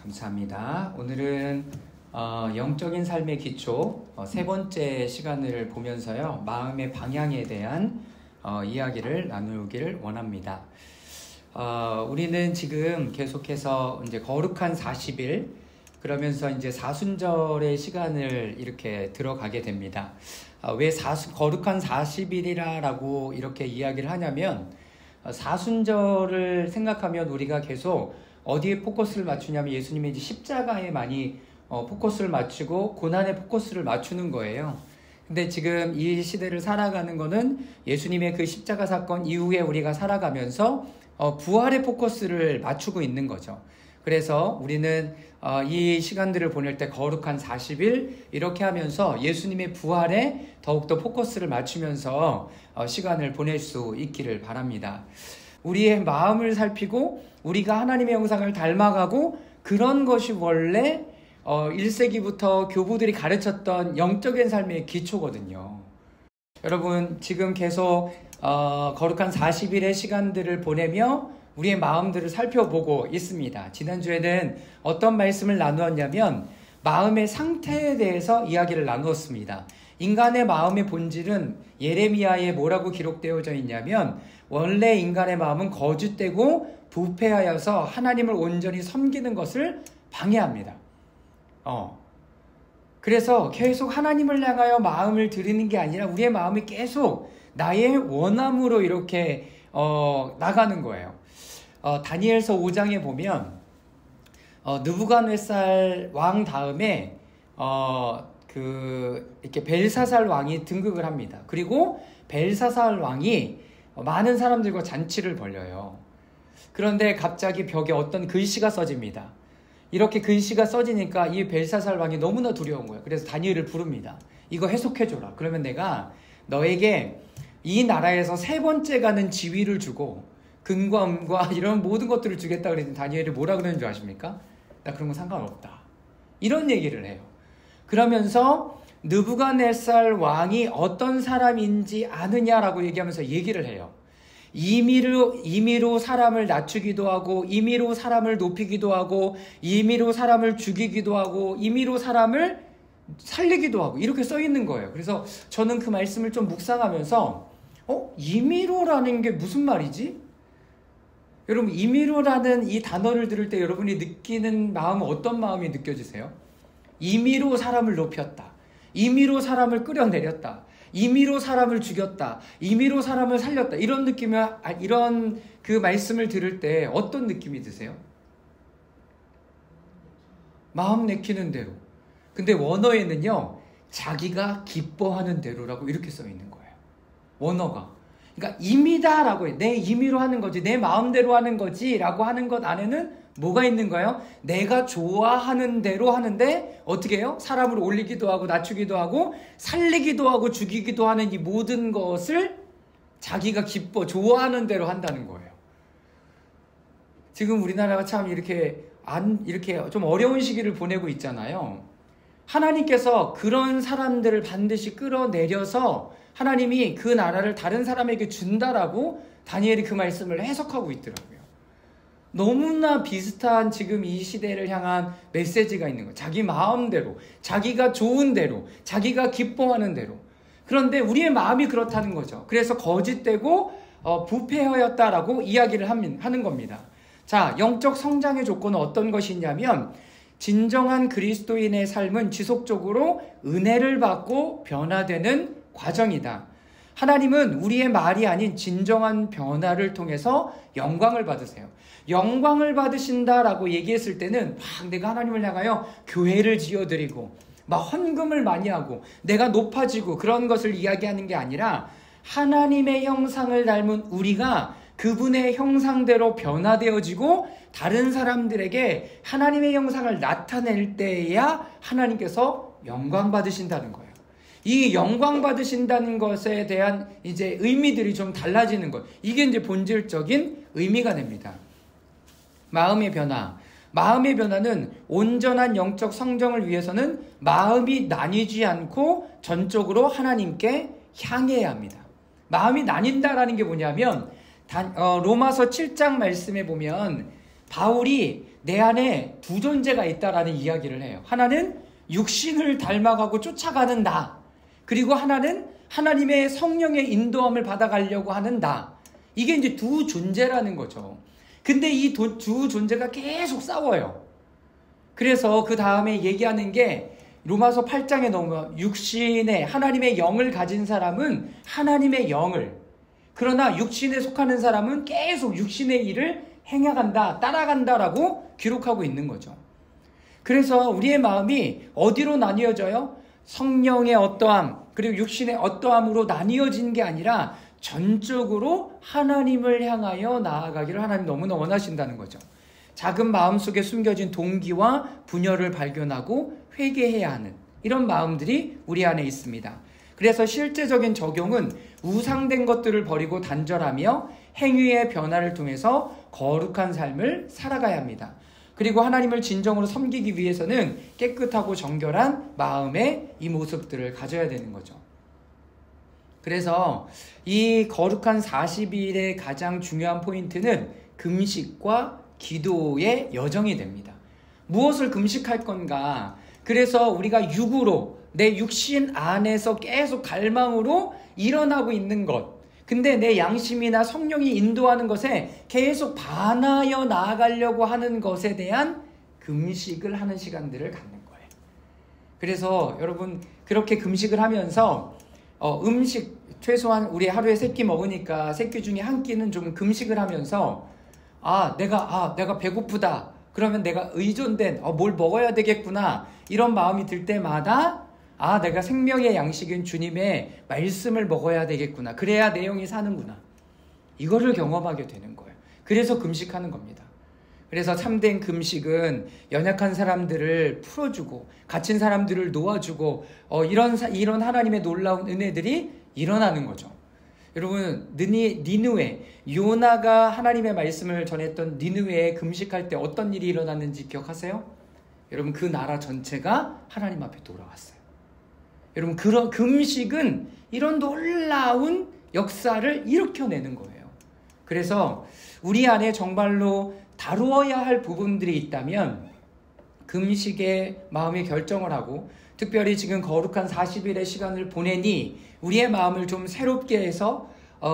감사합니다. 오늘은 영적인 삶의 기초 세 번째 시간을 보면서요, 마음의 방향에 대한 이야기를 나누기를 원합니다. 우리는 지금 계속해서 이제 거룩한 40일 그러면서 이제 사순절의 시간을 이렇게 들어가게 됩니다. 왜 거룩한 40일이라고 이렇게 이야기를 하냐면, 사순절을 생각하면 우리가 계속 어디에 포커스를 맞추냐면 예수님의 이제 십자가에 많이 포커스를 맞추고 고난에 포커스를 맞추는 거예요. 근데 지금 이 시대를 살아가는 거는 예수님의 그 십자가 사건 이후에 우리가 살아가면서 부활의 포커스를 맞추고 있는 거죠. 그래서 우리는 이 시간들을 보낼 때 거룩한 40일 이렇게 하면서 예수님의 부활에 더욱더 포커스를 맞추면서 시간을 보낼 수 있기를 바랍니다. 우리의 마음을 살피고 우리가 하나님의 형상을 닮아가고, 그런 것이 원래 1세기부터 교부들이 가르쳤던 영적인 삶의 기초거든요. 여러분, 지금 계속 거룩한 40일의 시간들을 보내며 우리의 마음들을 살펴보고 있습니다. 지난주에는 어떤 말씀을 나누었냐면 마음의 상태에 대해서 이야기를 나누었습니다. 인간의 마음의 본질은 예레미야에 뭐라고 기록되어져 있냐면, 원래 인간의 마음은 거짓되고 부패하여서 하나님을 온전히 섬기는 것을 방해합니다. 그래서 계속 하나님을 향하여 마음을 들이는 게 아니라 우리의 마음이 계속 나의 원함으로 이렇게 나가는 거예요. 다니엘서 5장에 보면 느부갓네살 왕 다음에 이렇게 벨사살 왕이 등극을 합니다. 그리고 벨사살 왕이 많은 사람들과 잔치를 벌여요. 그런데 갑자기 벽에 어떤 글씨가 써집니다. 이렇게 글씨가 써지니까 이 벨사살 왕이 너무나 두려운 거예요. 그래서 다니엘을 부릅니다. 이거 해석해줘라. 그러면 내가 너에게 이 나라에서 세 번째 가는 지위를 주고 금과 은과 이런 모든 것들을 주겠다 그랬더니 다니엘이 뭐라 그러는 줄 아십니까? 나 그런 거 상관없다. 이런 얘기를 해요. 그러면서 느부갓네살 왕이 어떤 사람인지 아느냐라고 얘기하면서 얘기를 해요. 임의로 사람을 낮추기도 하고, 임의로 사람을 높이기도 하고, 임의로 사람을 죽이기도 하고, 임의로 사람을 살리기도 하고, 이렇게 써 있는 거예요. 그래서 저는 그 말씀을 좀 묵상하면서 임의로라는 게 무슨 말이지? 여러분, 임의로라는 이 단어를 들을 때 여러분이 느끼는 마음은 어떤 마음이 느껴지세요? 임의로 사람을 높였다, 임의로 사람을 끌어내렸다, 임의로 사람을 죽였다, 임의로 사람을 살렸다, 이런 이런 그 말씀을 들을 때 어떤 느낌이 드세요? 마음 내키는 대로. 근데 원어에는요, 자기가 기뻐하는 대로라고 이렇게 써 있는 거예요. 원어가. 그러니까 임의다라고 해. 내 임의로 하는 거지, 내 마음대로 하는 거지 라고 하는 것 안에는 뭐가 있는 거예요? 내가 좋아하는 대로 하는데 어떻게 해요? 사람을 올리기도 하고 낮추기도 하고 살리기도 하고 죽이기도 하는 이 모든 것을 자기가 좋아하는 대로 한다는 거예요. 지금 우리나라가 참 이렇게 좀 어려운 시기를 보내고 있잖아요. 하나님께서 그런 사람들을 반드시 끌어내려서 하나님이 그 나라를 다른 사람에게 준다라고 다니엘이 그 말씀을 해석하고 있더라고요. 너무나 비슷한 지금 이 시대를 향한 메시지가 있는 거예요. 자기 마음대로, 자기가 좋은 대로, 자기가 기뻐하는 대로. 그런데 우리의 마음이 그렇다는 거죠. 그래서 거짓되고 부패하였다라고 이야기를 하는 겁니다. 자, 영적 성장의 조건은 어떤 것이냐면, 진정한 그리스도인의 삶은 지속적으로 은혜를 받고 변화되는 과정이다. 하나님은 우리의 말이 아닌 진정한 변화를 통해서 영광을 받으세요. 영광을 받으신다라고 얘기했을 때는 막 내가 하나님을 향하여 교회를 지어드리고 막 헌금을 많이 하고 내가 높아지고 그런 것을 이야기하는 게 아니라, 하나님의 형상을 닮은 우리가 그분의 형상대로 변화되어지고 다른 사람들에게 하나님의 형상을 나타낼 때에야 하나님께서 영광 받으신다는 거예요. 이 영광 받으신다는 것에 대한 이제 의미들이 좀 달라지는 것. 이게 이제 본질적인 의미가 됩니다. 마음의 변화. 마음의 변화는 온전한 영적 성정을 위해서는 마음이 나뉘지 않고 전적으로 하나님께 향해야 합니다. 마음이 나뉜다라는 게 뭐냐면, 로마서 7장 말씀에 보면 바울이 내 안에 두 존재가 있다라는 이야기를 해요. 하나는 육신을 닮아가고 쫓아가는 나, 그리고 하나는 하나님의 성령의 인도함을 받아가려고 하는 나. 이게 이제 두 존재라는 거죠. 근데 이 두 존재가 계속 싸워요. 그래서 그 다음에 얘기하는 게 로마서 8장에 나오면 육신에 하나님의 영을 가진 사람은 하나님의 영을, 그러나 육신에 속하는 사람은 계속 육신의 일을 행해간다, 따라간다라고 기록하고 있는 거죠. 그래서 우리의 마음이 어디로 나뉘어져요? 성령의 어떠함, 그리고 육신의 어떠함으로 나뉘어진 게 아니라 전적으로 하나님을 향하여 나아가기를 하나님 너무나 원하신다는 거죠. 작은 마음속에 숨겨진 동기와 분열을 발견하고 회개해야 하는 이런 마음들이 우리 안에 있습니다. 그래서 실제적인 적용은 우상된 것들을 버리고 단절하며 행위의 변화를 통해서 거룩한 삶을 살아가야 합니다. 그리고 하나님을 진정으로 섬기기 위해서는 깨끗하고 정결한 마음의 이 모습들을 가져야 되는 거죠. 그래서 이 거룩한 40일의 가장 중요한 포인트는 금식과 기도의 여정이 됩니다. 무엇을 금식할 건가? 그래서 우리가 육으로, 내 육신 안에서 계속 갈망으로 일어나고 있는 것, 근데 내 양심이나 성령이 인도하는 것에 계속 반하여 나아가려고 하는 것에 대한 금식을 하는 시간들을 갖는 거예요. 그래서 여러분 그렇게 금식을 하면서 음식 최소한 우리 하루에 3끼 먹으니까 3끼 중에 한 끼는 좀 금식을 하면서 내가 배고프다, 그러면 내가 의존된 뭘 먹어야 되겠구나, 이런 마음이 들 때마다 내가 생명의 양식인 주님의 말씀을 먹어야 되겠구나, 그래야 내 영이 사는구나, 이거를 경험하게 되는 거예요. 그래서 금식하는 겁니다. 그래서 참된 금식은 연약한 사람들을 풀어주고 갇힌 사람들을 놓아주고 이런 하나님의 놀라운 은혜들이 일어나는 거죠. 여러분, 니느웨, 요나가 하나님의 말씀을 전했던 니느웨에 금식할 때 어떤 일이 일어났는지 기억하세요? 여러분, 그 나라 전체가 하나님 앞에 돌아왔어요. 여러분, 그런 금식은 이런 놀라운 역사를 일으켜내는 거예요. 그래서 우리 안에 정말로 다루어야 할 부분들이 있다면 금식의 마음의 결정을 하고, 특별히 지금 거룩한 40일의 시간을 보내니 우리의 마음을 좀 새롭게 해서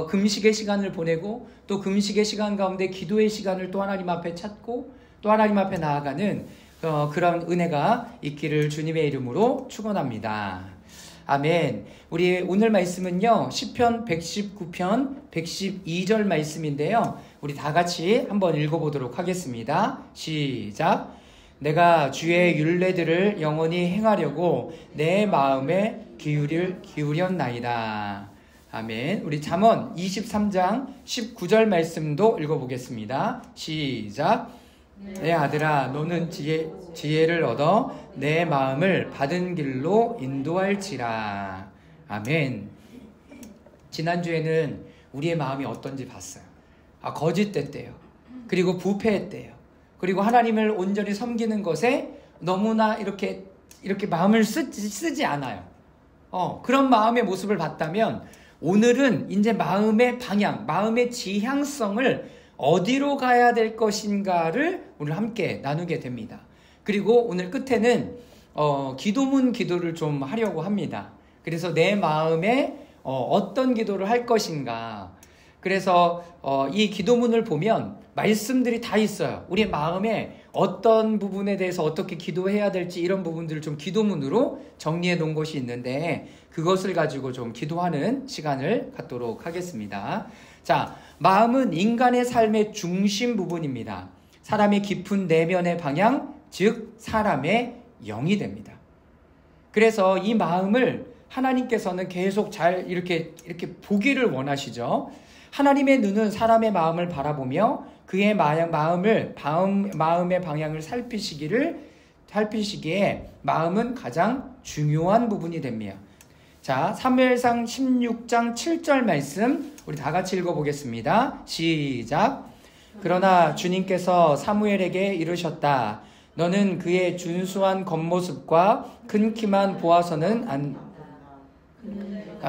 금식의 시간을 보내고, 또 금식의 시간 가운데 기도의 시간을 또 하나님 앞에 찾고 또 하나님 앞에 나아가는 그런 은혜가 있기를 주님의 이름으로 축원합니다. 아멘. 우리 오늘 말씀은요, 시편 119편 112절 말씀인데요, 우리 다 같이 한번 읽어보도록 하겠습니다. 시작. 내가 주의 율례들을 영원히 행하려고 내 마음에 기울였나이다. 아멘. 우리 잠언 23장 19절 말씀도 읽어보겠습니다. 시작. 내 아들아, 너는 지혜를 얻어 내 마음을 받은 길로 인도할지라. 아멘. 지난주에는 우리의 마음이 어떤지 봤어요. 거짓됐대요. 그리고 부패했대요. 그리고 하나님을 온전히 섬기는 것에 너무나 이렇게 마음을 쓰지 않아요. 그런 마음의 모습을 봤다면, 오늘은 이제 마음의 방향, 마음의 지향성을 어디로 가야 될 것인가를 오늘 함께 나누게 됩니다. 그리고 오늘 끝에는 기도문 기도를 좀 하려고 합니다. 그래서 내 마음에 어떤 기도를 할 것인가. 그래서 이 기도문을 보면 말씀들이 다 있어요. 우리 마음에 어떤 부분에 대해서 어떻게 기도해야 될지, 이런 부분들을 좀 기도문으로 정리해 놓은 것이 있는데, 그것을 가지고 좀 기도하는 시간을 갖도록 하겠습니다. 자, 마음은 인간의 삶의 중심 부분입니다. 사람의 깊은 내면의 방향, 즉 사람의 영이 됩니다. 그래서 이 마음을 하나님께서는 계속 잘 이렇게 보기를 원하시죠. 하나님의 눈은 사람의 마음을 바라보며 그의 마음의 방향을 살피시기에 마음은 가장 중요한 부분이 됩니다. 자, 사무엘상 16장 7절 말씀 우리 다 같이 읽어보겠습니다. 시작. 그러나 주님께서 사무엘에게 이르셨다. 너는 그의 준수한 겉모습과 큰 키만 보아서는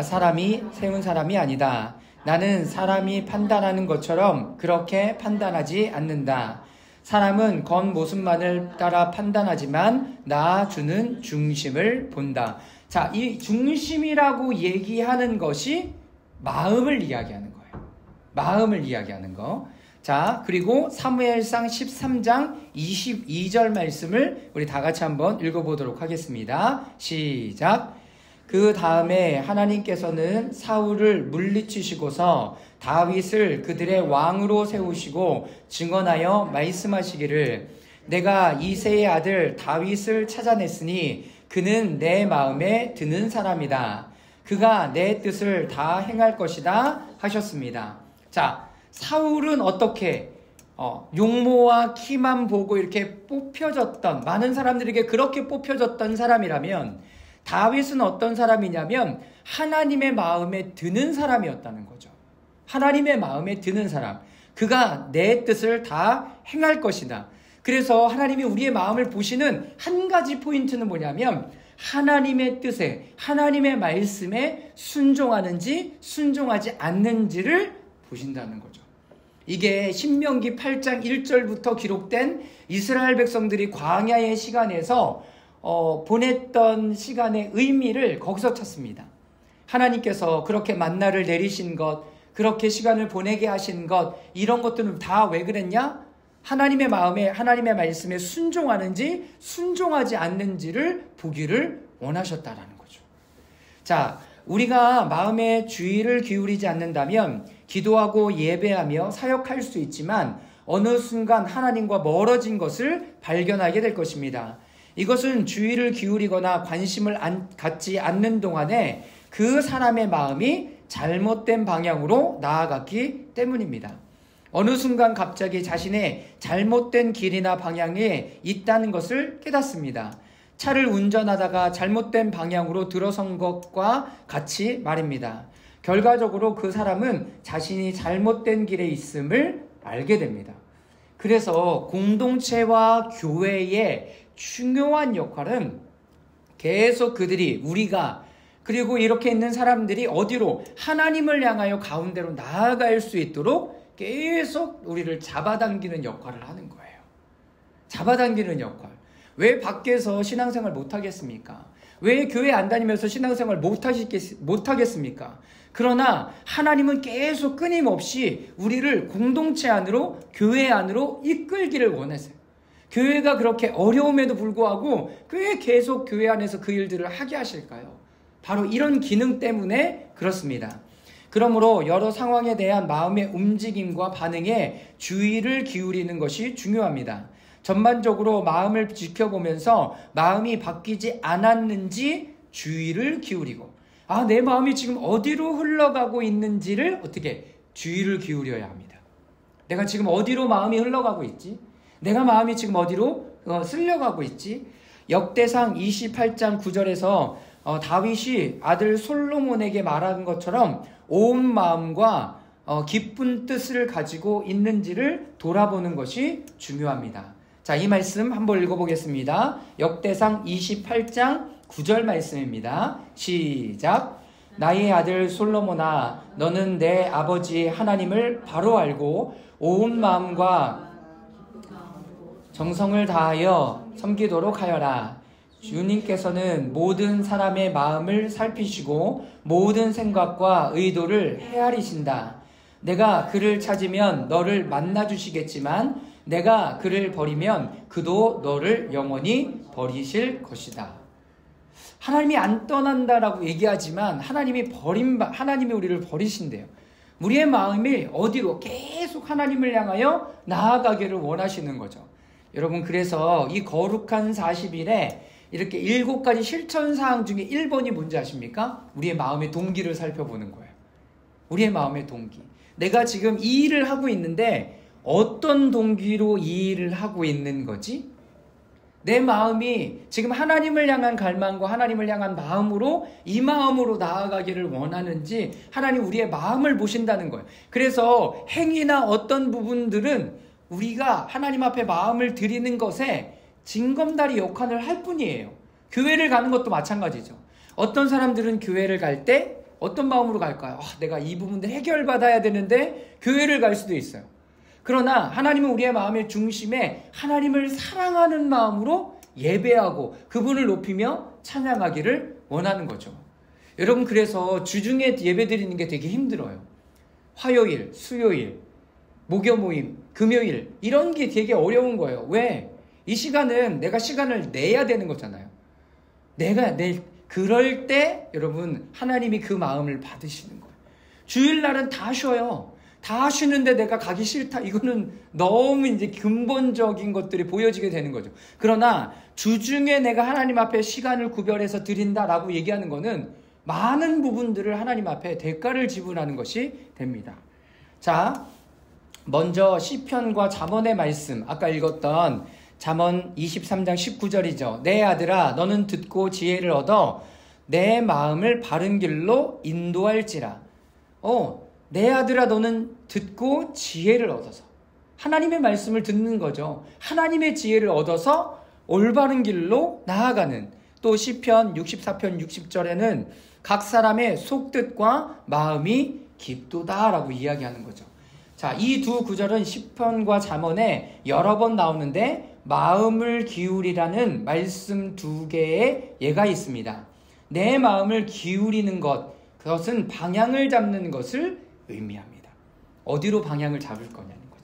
사람이 세운 사람이 아니다. 나는 사람이 판단하는 것처럼 그렇게 판단하지 않는다. 사람은 겉모습만을 따라 판단하지만 나 주는 중심을 본다. 자, 이 중심이라고 얘기하는 것이 마음을 이야기하는 거예요. 마음을 이야기하는 거. 자, 그리고 사무엘상 13장 22절 말씀을 우리 다 같이 한번 읽어보도록 하겠습니다. 시작. 그 다음에 하나님께서는 사울을 물리치시고서 다윗을 그들의 왕으로 세우시고 증언하여 말씀하시기를 내가 이새의 아들 다윗을 찾아냈으니 그는 내 마음에 드는 사람이다. 그가 내 뜻을 다 행할 것이다 하셨습니다. 자, 사울은 어떻게 용모와 키만 보고 이렇게 뽑혀졌던, 많은 사람들에게 그렇게 뽑혀졌던 사람이라면 다윗은 어떤 사람이냐면 하나님의 마음에 드는 사람이었다는 거죠. 하나님의 마음에 드는 사람. 그가 내 뜻을 다 행할 것이다. 그래서 하나님이 우리의 마음을 보시는 한 가지 포인트는 뭐냐면 하나님의 뜻에, 하나님의 말씀에 순종하는지 순종하지 않는지를 보신다는 거죠. 이게 신명기 8장 1절부터 기록된 이스라엘 백성들이 광야의 시간에서 보냈던 시간의 의미를 거기서 찾습니다. 하나님께서 그렇게 만나를 내리신 것, 그렇게 시간을 보내게 하신 것, 이런 것들은 다 왜 그랬냐? 하나님의 마음에, 하나님의 말씀에 순종하는지 순종하지 않는지를 보기를 원하셨다라는 거죠. 자, 우리가 마음에 주의를 기울이지 않는다면 기도하고 예배하며 사역할 수 있지만 어느 순간 하나님과 멀어진 것을 발견하게 될 것입니다. 이것은 주의를 기울이거나 관심을 갖지 않는 동안에 그 사람의 마음이 잘못된 방향으로 나아갔기 때문입니다. 어느 순간 갑자기 자신의 잘못된 길이나 방향에 있다는 것을 깨닫습니다. 차를 운전하다가 잘못된 방향으로 들어선 것과 같이 말입니다. 결과적으로 그 사람은 자신이 잘못된 길에 있음을 알게 됩니다. 그래서 공동체와 교회의 중요한 역할은 계속 우리가 그리고 이렇게 있는 사람들이 어디로 하나님을 향하여 가운데로 나아갈 수 있도록 계속 우리를 잡아당기는 역할을 하는 거예요. 잡아당기는 역할. 왜 밖에서 신앙생활 못하겠습니까? 왜 교회 안 다니면서 신앙생활 못하겠습니까? 그러나 하나님은 계속 끊임없이 우리를 공동체 안으로, 교회 안으로 이끌기를 원하세요. 교회가 그렇게 어려움에도 불구하고 왜 계속 교회 안에서 그 일들을 하게 하실까요? 바로 이런 기능 때문에 그렇습니다. 그러므로 여러 상황에 대한 마음의 움직임과 반응에 주의를 기울이는 것이 중요합니다. 전반적으로 마음을 지켜보면서 마음이 바뀌지 않았는지 주의를 기울이고, 내 마음이 지금 어디로 흘러가고 있는지를 어떻게 주의를 기울여야 합니다. 내가 지금 어디로 마음이 흘러가고 있지? 내가 마음이 지금 어디로 쓸려가고 있지? 역대상 28장 9절에서 다윗이 아들 솔로몬에게 말한 것처럼 온 마음과 기쁜 뜻을 가지고 있는지를 돌아보는 것이 중요합니다. 자, 이 말씀 한번 읽어보겠습니다. 역대상 28장 9절 말씀입니다. 시작. 나의 아들 솔로몬아, 너는 내 아버지 하나님을 바로 알고 온 마음과 정성을 다하여 섬기도록 하여라. 주님께서는 모든 사람의 마음을 살피시고 모든 생각과 의도를 헤아리신다. 내가 그를 찾으면 너를 만나주시겠지만 내가 그를 버리면 그도 너를 영원히 버리실 것이다. 하나님이 안 떠난다라고 얘기하지만 하나님이 우리를 버리신대요. 우리의 마음이 어디로 계속 하나님을 향하여 나아가기를 원하시는 거죠. 여러분, 그래서 이 거룩한 40일에 이렇게 7가지 실천사항 중에 1번이 뭔지 아십니까? 우리의 마음의 동기를 살펴보는 거예요. 우리의 마음의 동기. 내가 지금 이 일을 하고 있는데 어떤 동기로 이 일을 하고 있는 거지? 내 마음이 지금 하나님을 향한 갈망과 하나님을 향한 마음으로, 이 마음으로 나아가기를 원하는지 하나님 우리의 마음을 보신다는 거예요. 그래서 행위나 어떤 부분들은 우리가 하나님 앞에 마음을 드리는 것에 징검다리 역할을 할 뿐이에요. 교회를 가는 것도 마찬가지죠. 어떤 사람들은 교회를 갈 때 어떤 마음으로 갈까요? 내가 이 부분들 해결받아야 되는데 교회를 갈 수도 있어요. 그러나 하나님은 우리의 마음의 중심에 하나님을 사랑하는 마음으로 예배하고 그분을 높이며 찬양하기를 원하는 거죠. 여러분, 그래서 주중에 예배 드리는 게 되게 힘들어요. 화요일, 수요일, 목요 모임, 금요일 이런 게 되게 어려운 거예요. 왜? 이 시간은 내가 시간을 내야 되는 거잖아요. 그럴 때 여러분 하나님이 그 마음을 받으시는 거예요. 주일날은 다 쉬어요. 다 쉬는데 내가 가기 싫다. 이거는 너무 이제 근본적인 것들이 보여지게 되는 거죠. 그러나 주중에 내가 하나님 앞에 시간을 구별해서 드린다라고 얘기하는 거는 많은 부분들을 하나님 앞에 대가를 지불하는 것이 됩니다. 자, 먼저 시편과 잠언의 말씀, 아까 읽었던 잠언 23장 19절이죠. 내 아들아 너는 듣고 지혜를 얻어 내 마음을 바른 길로 인도할지라. 내 아들아 너는 듣고 지혜를 얻어서, 하나님의 말씀을 듣는 거죠. 하나님의 지혜를 얻어서 올바른 길로 나아가는. 또 시편 64편 60절에는 각 사람의 속뜻과 마음이 깊도다라고 이야기하는 거죠. 자, 이 두 구절은 시편과 잠언에 여러 번 나오는데 마음을 기울이라는 말씀 두 개의 예가 있습니다. 내 마음을 기울이는 것, 그것은 방향을 잡는 것을 의미합니다. 어디로 방향을 잡을 거냐는 거죠.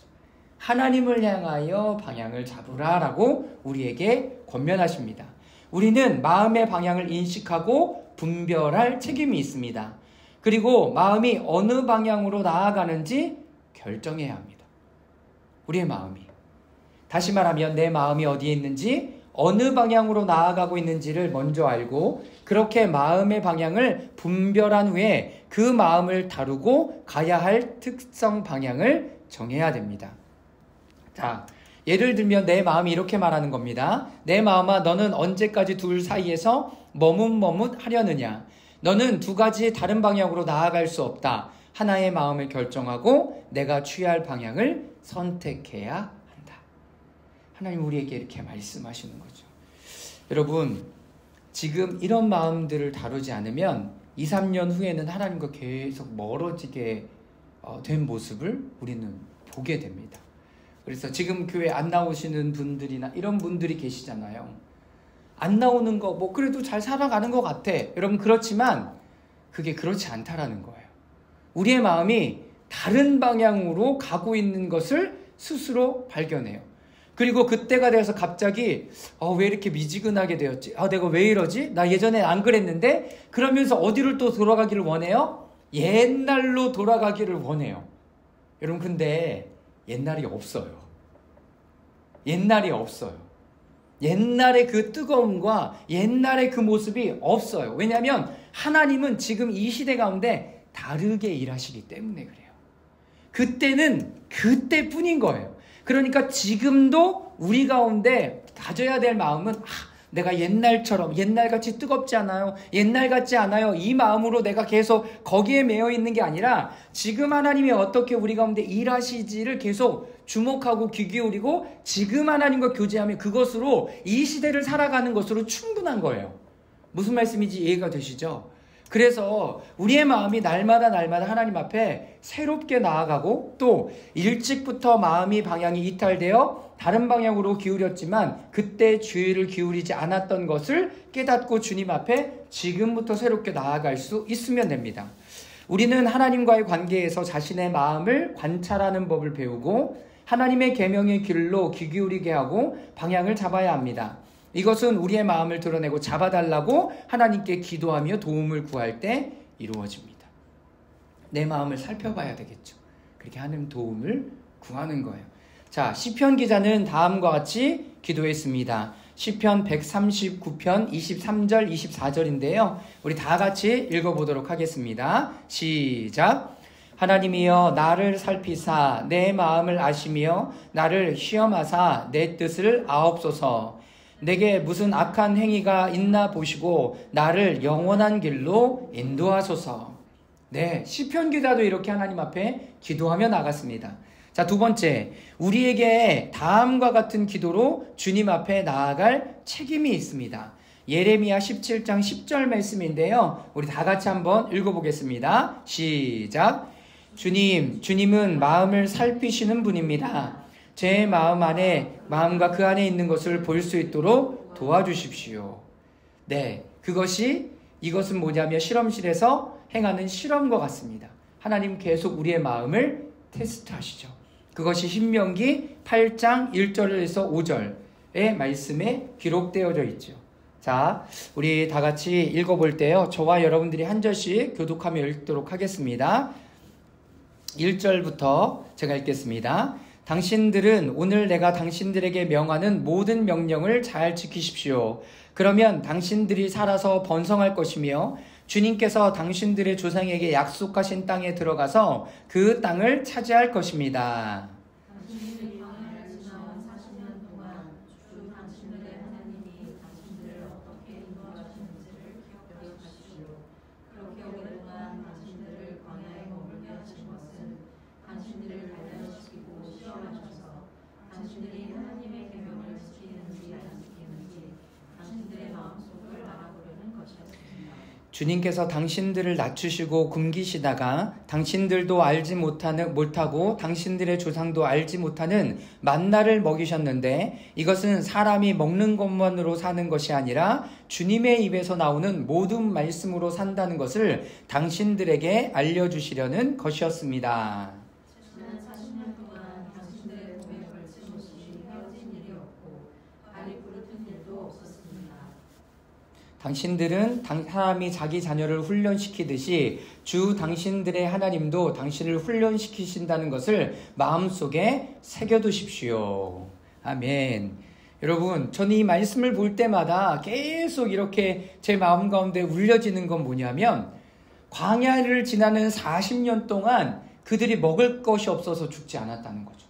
하나님을 향하여 방향을 잡으라라고 우리에게 권면하십니다. 우리는 마음의 방향을 인식하고 분별할 책임이 있습니다. 그리고 마음이 어느 방향으로 나아가는지 결정해야 합니다. 우리의 마음이. 다시 말하면 내 마음이 어디에 있는지, 어느 방향으로 나아가고 있는지를 먼저 알고 그렇게 마음의 방향을 분별한 후에 그 마음을 다루고 가야 할 특성 방향을 정해야 됩니다. 자, 예를 들면 내 마음이 이렇게 말하는 겁니다. 내 마음아 너는 언제까지 둘 사이에서 머뭇머뭇하려느냐. 너는 두 가지 다른 방향으로 나아갈 수 없다. 하나의 마음을 결정하고 내가 취할 방향을 선택해야 한다. 하나님 우리에게 이렇게 말씀하시는 거죠. 여러분, 지금 이런 마음들을 다루지 않으면 2, 3년 후에는 하나님과 계속 멀어지게 된 모습을 우리는 보게 됩니다. 그래서 지금 교회 안 나오시는 분들이나 이런 분들이 계시잖아요. 안 나오는 거 뭐 그래도 잘 살아가는 것 같아. 여러분, 그렇지만 그게 그렇지 않다라는 거예요. 우리의 마음이 다른 방향으로 가고 있는 것을 스스로 발견해요. 그리고 그때가 돼서 갑자기 왜 이렇게 미지근하게 되었지? 내가 왜 이러지? 나 예전에 안 그랬는데? 그러면서 어디를 또 돌아가기를 원해요? 옛날로 돌아가기를 원해요. 여러분, 근데 옛날이 없어요. 옛날이 없어요. 옛날의 그 뜨거움과 옛날의 그 모습이 없어요. 왜냐하면 하나님은 지금 이 시대 가운데 다르게 일하시기 때문에 그래요. 그때는 그때뿐인 거예요. 그러니까 지금도 우리 가운데 가져야 될 마음은 내가 옛날처럼, 옛날같이 뜨겁지 않아요, 옛날 같지 않아요, 이 마음으로 내가 계속 거기에 매여 있는 게 아니라 지금 하나님이 어떻게 우리 가운데 일하시지를 계속 주목하고 귀 기울이고 지금 하나님과 교제하며 그것으로 이 시대를 살아가는 것으로 충분한 거예요. 무슨 말씀인지 이해가 되시죠? 그래서 우리의 마음이 날마다 하나님 앞에 새롭게 나아가고 또 일찍부터 마음이 방향이 이탈되어 다른 방향으로 기울였지만 그때 주의를 기울이지 않았던 것을 깨닫고 주님 앞에 지금부터 새롭게 나아갈 수 있으면 됩니다. 우리는 하나님과의 관계에서 자신의 마음을 관찰하는 법을 배우고 하나님의 계명의 길로 귀 기울이게 하고 방향을 잡아야 합니다. 이것은 우리의 마음을 드러내고 잡아달라고 하나님께 기도하며 도움을 구할 때 이루어집니다. 내 마음을 살펴봐야 되겠죠. 그렇게 하는 도움을 구하는 거예요. 자, 시편 기자는 다음과 같이 기도했습니다. 시편 139편 23절 24절인데요. 우리 다 같이 읽어보도록 하겠습니다. 시작. 하나님이여 나를 살피사 내 마음을 아시며 나를 시험하사 내 뜻을 아옵소서. 내게 무슨 악한 행위가 있나 보시고 나를 영원한 길로 인도하소서. 네, 시편 기자도 이렇게 하나님 앞에 기도하며 나갔습니다. 자, 두 번째, 우리에게 다음과 같은 기도로 주님 앞에 나아갈 책임이 있습니다. 예레미야 17장 10절 말씀인데요. 우리 다 같이 한번 읽어보겠습니다. 시작. 주님은 마음을 살피시는 분입니다. 제 마음 안에, 마음과 그 안에 있는 것을 볼 수 있도록 도와주십시오. 네, 이것은 뭐냐면 실험실에서 행하는 실험과 같습니다. 하나님 계속 우리의 마음을 테스트하시죠. 그것이 신명기 8장 1절에서 5절의 말씀에 기록되어져 있죠. 자, 우리 다 같이 읽어볼 때요, 저와 여러분들이 한 절씩 교독하며 읽도록 하겠습니다. 1절부터 제가 읽겠습니다. 당신들은 오늘 내가 당신들에게 명하는 모든 명령을 잘 지키십시오. 그러면 당신들이 살아서 번성할 것이며 주님께서 당신들의 조상에게 약속하신 땅에 들어가서 그 땅을 차지할 것입니다. 당신들이 광야를 지나온 40년 동안 주 당신들의 하나님이 당신들을 어떻게 인도하시는지를 기억하십시오. 그렇게 오랫동안 당신들을 광야에 머물게 하신 것은 당신들을 단련시키고 시험하셔서 당신들이 하나님의 계명을 지키는지 안 지키는지 당신들의 마음속을 알아보려는 것이었습니다. 주님께서 당신들을 낮추시고 굶기시다가 당신들도 알지 못하고 당신들의 조상도 알지 못하는 만나를 먹이셨는데, 이것은 사람이 먹는 것만으로 사는 것이 아니라 주님의 입에서 나오는 모든 말씀으로 산다는 것을 당신들에게 알려주시려는 것이었습니다. 지난 40년 동안 당신들의 몸에 걸친 옷이 헤어진 일이 없고 발이 부르튼 일도 없었습니다. 당신들은 사람이 자기 자녀를 훈련시키듯이 주 당신들의 하나님도 당신을 훈련시키신다는 것을 마음속에 새겨두십시오. 아멘. 여러분, 저는 이 말씀을 볼 때마다 계속 이렇게 제 마음 가운데 울려지는 건 뭐냐면, 광야를 지나는 40년 동안 그들이 먹을 것이 없어서 죽지 않았다는 거죠.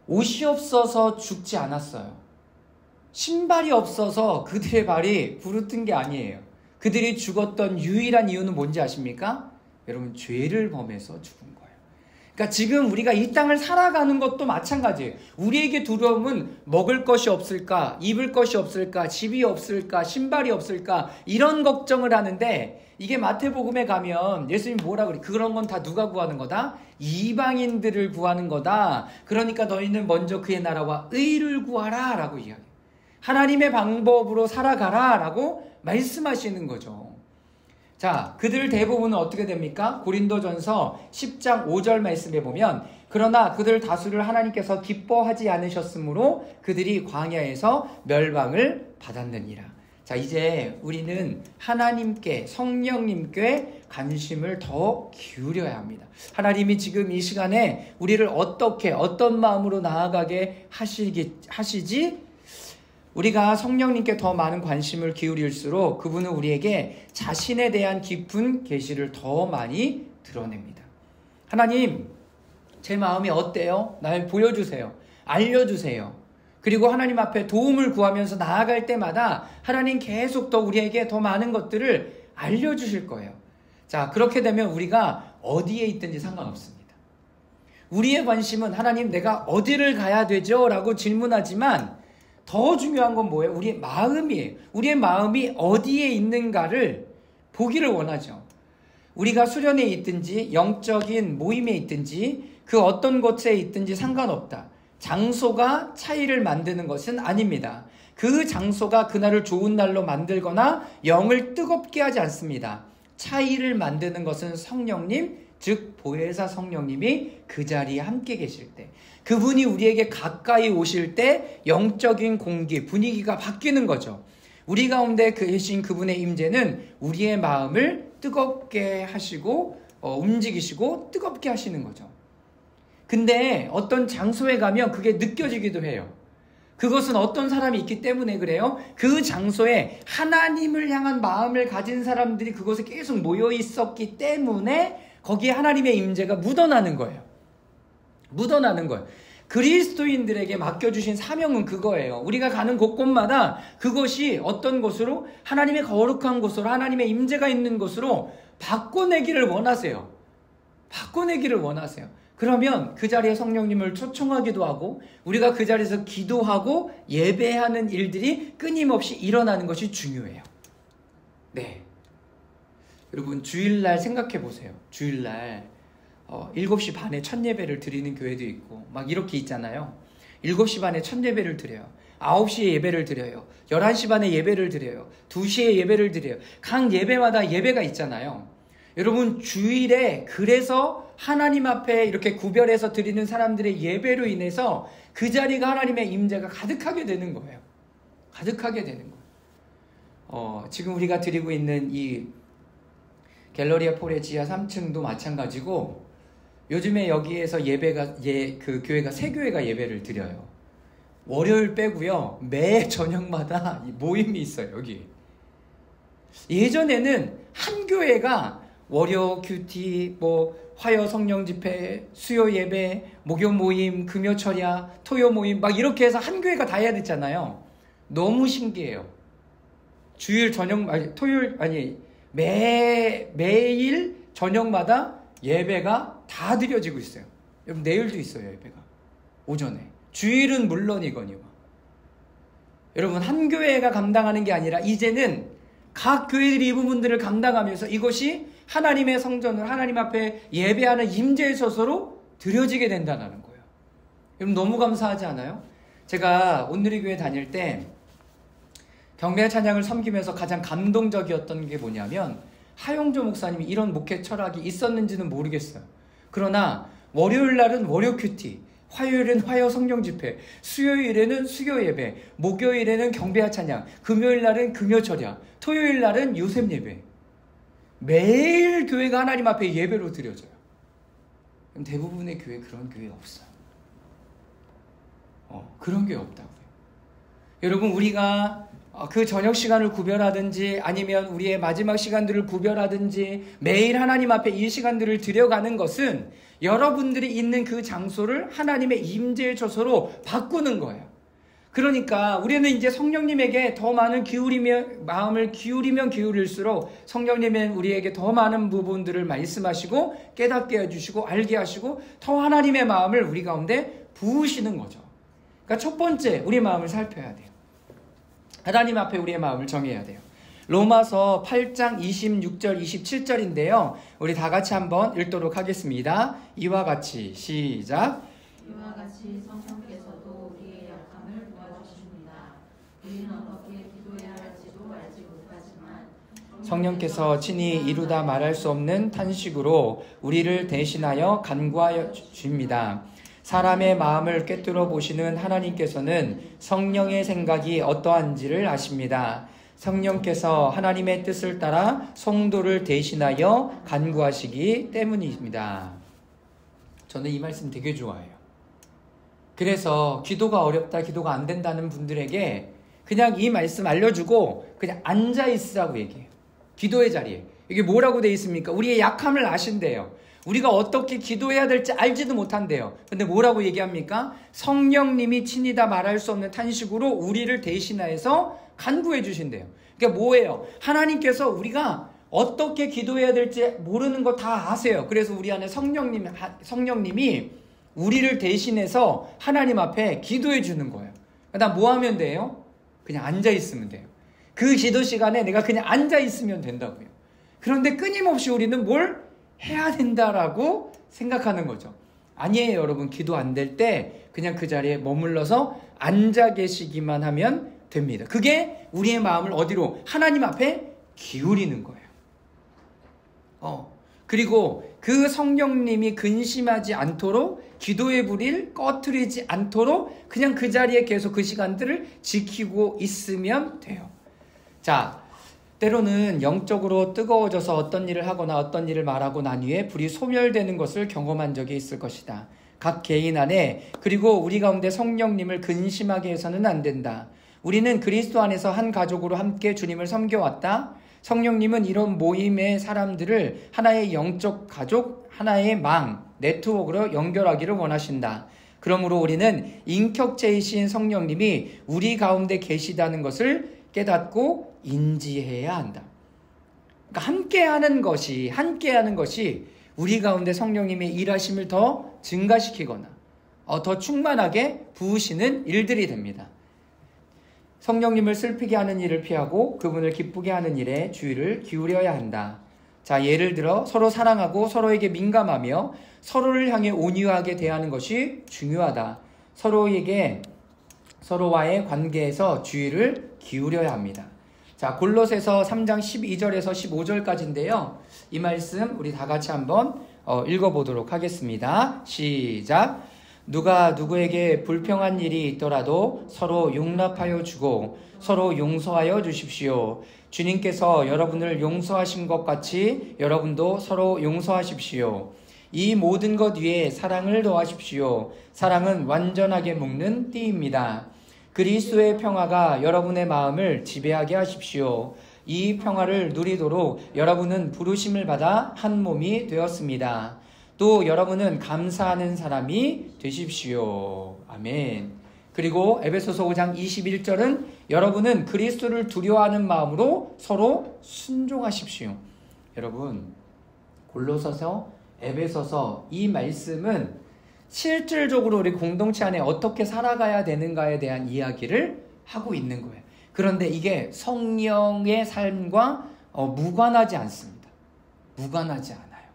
옷이 없어서 죽지 않았어요. 신발이 없어서 그들의 발이 부르튼 게 아니에요. 그들이 죽었던 유일한 이유는 뭔지 아십니까? 여러분, 죄를 범해서 죽은 거예요. 그러니까 지금 우리가 이 땅을 살아가는 것도 마찬가지예요. 우리에게 두려움은 먹을 것이 없을까, 입을 것이 없을까, 집이 없을까, 신발이 없을까, 이런 걱정을 하는데, 이게 마태복음에 가면 예수님 뭐라 그래? 그런 건 다 누가 구하는 거다? 이방인들을 구하는 거다. 그러니까 너희는 먼저 그의 나라와 의를 구하라 라고 이야기해요. 하나님의 방법으로 살아가라 라고 말씀하시는 거죠. 자, 그들 대부분은 어떻게 됩니까? 고린도전서 10장 5절 말씀에 보면, 그러나 그들 다수를 하나님께서 기뻐하지 않으셨으므로 그들이 광야에서 멸망을 받았느니라. 자, 이제 우리는 하나님께, 성령님께 관심을 더 기울여야 합니다. 하나님이 지금 이 시간에 우리를 어떤 마음으로 나아가게 하시지? 우리가 성령님께 더 많은 관심을 기울일수록 그분은 우리에게 자신에 대한 깊은 계시를 더 많이 드러냅니다. 하나님, 제 마음이 어때요? 날 보여주세요. 알려주세요. 그리고 하나님 앞에 도움을 구하면서 나아갈 때마다 하나님 계속 더 우리에게 더 많은 것들을 알려주실 거예요. 자, 그렇게 되면 우리가 어디에 있든지 상관없습니다. 우리의 관심은 하나님, 내가 어디를 가야 되죠? 라고 질문하지만 더 중요한 건 뭐예요? 우리의 마음이에요. 우리의 마음이 어디에 있는가를 보기를 원하죠. 우리가 수련회에 있든지 영적인 모임에 있든지 그 어떤 곳에 있든지 상관없다. 장소가 차이를 만드는 것은 아닙니다. 그 장소가 그날을 좋은 날로 만들거나 영을 뜨겁게 하지 않습니다. 차이를 만드는 것은 성령님, 즉 보혜사 성령님이 그 자리에 함께 계실 때, 그분이 우리에게 가까이 오실 때 영적인 공기, 분위기가 바뀌는 거죠. 우리 가운데 계신 그분의 임재는 우리의 마음을 뜨겁게 하시고 움직이시고 뜨겁게 하시는 거죠. 근데 어떤 장소에 가면 그게 느껴지기도 해요. 그것은 어떤 사람이 있기 때문에 그래요. 그 장소에 하나님을 향한 마음을 가진 사람들이 그곳에 계속 모여 있었기 때문에 거기에 하나님의 임재가 묻어나는 거예요. 묻어나는 거예요. 그리스도인들에게 맡겨주신 사명은 그거예요. 우리가 가는 곳곳마다 그것이 어떤 곳으로, 하나님의 거룩한 곳으로, 하나님의 임재가 있는 곳으로 바꿔내기를 원하세요. 바꿔내기를 원하세요. 그러면 그 자리에 성령님을 초청하기도 하고 우리가 그 자리에서 기도하고 예배하는 일들이 끊임없이 일어나는 것이 중요해요. 네. 여러분, 주일날 생각해 보세요. 주일날 7시 반에 첫 예배를 드리는 교회도 있고 막 이렇게 있잖아요. 7시 반에 첫 예배를 드려요. 9시에 예배를 드려요. 11시 반에 예배를 드려요. 2시에 예배를 드려요. 각 예배마다 예배가 있잖아요. 여러분, 주일에 그래서 하나님 앞에 이렇게 구별해서 드리는 사람들의 예배로 인해서 그 자리가 하나님의 임재가 가득하게 되는 거예요. 가득하게 되는 거예요. 지금 우리가 드리고 있는 이 갤러리아 폴의 지하 3층도 마찬가지고, 요즘에 여기에서 그 교회가 세 교회가 예배를 드려요. 월요일 빼고요, 매 저녁마다 모임이 있어요. 여기 예전에는 한 교회가 월요 큐티, 화요 성령 집회, 수요 예배, 목요 모임, 금요 철야, 토요 모임 막 이렇게 해서 한 교회가 다 해야 됐잖아요. 너무 신기해요. 주일 저녁 매일 저녁마다 예배가 다 드려지고 있어요. 여러분, 내일도 있어요. 예배가 오전에. 주일은 물론이거니와. 여러분, 한 교회가 감당하는 게 아니라 이제는 각 교회들이 이 부분들을 감당하면서 이것이 하나님의 성전을 하나님 앞에 예배하는 임재의 처소로 드려지게 된다는 거예요. 여러분, 너무 감사하지 않아요? 제가 온누리 교회 다닐 때 경배 찬양을 섬기면서 가장 감동적이었던 게 뭐냐면, 하용조 목사님이 이런 목회 철학이 있었는지는 모르겠어요. 그러나 월요일 날은 월요 큐티, 화요일은 화요 성령 집회, 수요일에는 수요 예배, 목요일에는 경배와 찬양, 금요일 날은 금요 철야, 토요일 날은 요셉 예배. 매일 교회가 하나님 앞에 예배로 드려져요. 대부분의 교회 그런 교회 없어요. 그런 교회 없다고요. 여러분, 우리가 그 저녁 시간을 구별하든지 아니면 우리의 마지막 시간들을 구별하든지 매일 하나님 앞에 이 시간들을 들여가는 것은 여러분들이 있는 그 장소를 하나님의 임재의 처소로 바꾸는 거예요. 그러니까 우리는 이제 성령님에게 더 많은 마음을 기울이면 기울일수록 성령님은 우리에게 더 많은 부분들을 말씀하시고 깨닫게 해주시고 알게 하시고 더 하나님의 마음을 우리 가운데 부으시는 거죠. 그러니까 첫 번째, 우리 마음을 살펴야 돼요. 하나님 앞에 우리의 마음을 정해야 돼요. 로마서 8장 26절 27절인데요. 우리 다 같이 한번 읽도록 하겠습니다. 이와 같이 시작. 이와 같이 성령께서도 우리의 약함을 도와주십니다. 우리는 어떻게 기도해야 할지도 알지 못하지만 성령께서 친히 이루다 말할 수 없는 탄식으로 우리를 대신하여 간구하여 주십니다. 사람의 마음을 꿰뚫어 보시는 하나님께서는 성령의 생각이 어떠한지를 아십니다. 성령께서 하나님의 뜻을 따라 성도를 대신하여 간구하시기 때문입니다. 저는 이 말씀 되게 좋아해요. 그래서 기도가 어렵다, 기도가 안 된다는 분들에게 그냥 이 말씀 알려주고 그냥 앉아 있으라고 얘기해요. 기도의 자리에. 이게 뭐라고 돼 있습니까? 우리의 약함을 아신대요. 우리가 어떻게 기도해야 될지 알지도 못한대요. 근데 뭐라고 얘기합니까? 성령님이 친히 다 말할 수 없는 탄식으로 우리를 대신하여서 간구해 주신대요. 그러니까 뭐예요? 하나님께서 우리가 어떻게 기도해야 될지 모르는 거 다 아세요. 그래서 우리 안에 성령님이 우리를 대신해서 하나님 앞에 기도해 주는 거예요. 나 뭐 하면 돼요? 그냥 앉아 있으면 돼요. 그 기도 시간에 내가 그냥 앉아 있으면 된다고요. 그런데 끊임없이 우리는 뭘 해야 된다라고 생각하는 거죠. 아니에요, 여러분. 기도 안 될 때 그냥 그 자리에 머물러서 앉아 계시기만 하면 됩니다. 그게 우리의 마음을 어디로? 하나님 앞에 기울이는 거예요. 그리고 그 성령님이 근심하지 않도록, 기도의 불을 꺼트리지 않도록 그냥 그 자리에 계속 그 시간들을 지키고 있으면 돼요. 자, 때로는 영적으로 뜨거워져서 어떤 일을 하거나 어떤 일을 말하고 난 후에 불이 소멸되는 것을 경험한 적이 있을 것이다. 각 개인 안에, 그리고 우리 가운데 성령님을 근심하게 해서는 안 된다. 우리는 그리스도 안에서 한 가족으로 함께 주님을 섬겨왔다. 성령님은 이런 모임의 사람들을 하나의 영적 가족, 하나의 네트워크로 연결하기를 원하신다. 그러므로 우리는 인격체이신 성령님이 우리 가운데 계시다는 것을 깨닫고 인지해야 한다. 그러니까 함께하는 것이 우리 가운데 성령님의 일하심을 더 증가시키거나 더 충만하게 부으시는 일들이 됩니다. 성령님을 슬피게 하는 일을 피하고 그분을 기쁘게 하는 일에 주의를 기울여야 한다. 자, 예를 들어 서로 사랑하고 서로에게 민감하며 서로를 향해 온유하게 대하는 것이 중요하다. 서로와의 관계에서 주의를 기울여야 합니다. 자, 골로새서 3장 12절에서 15절까지인데요. 이 말씀 우리 다 같이 한번 읽어보도록 하겠습니다. 시작. 누가 누구에게 불평한 일이 있더라도 서로 용납하여 주고 서로 용서하여 주십시오. 주님께서 여러분을 용서하신 것 같이 여러분도 서로 용서하십시오. 이 모든 것 위에 사랑을 더하십시오. 사랑은 완전하게 묶는 띠입니다. 그리스도의 평화가 여러분의 마음을 지배하게 하십시오. 이 평화를 누리도록 여러분은 부르심을 받아 한 몸이 되었습니다. 또 여러분은 감사하는 사람이 되십시오. 아멘. 그리고 에베소서 5장 21절은 여러분은 그리스도를 두려워하는 마음으로 서로 순종하십시오. 여러분, 골로서서, 에베소서 이 말씀은 실질적으로 우리 공동체 안에 어떻게 살아가야 되는가에 대한 이야기를 하고 있는 거예요. 그런데 이게 성령의 삶과 무관하지 않습니다. 무관하지 않아요.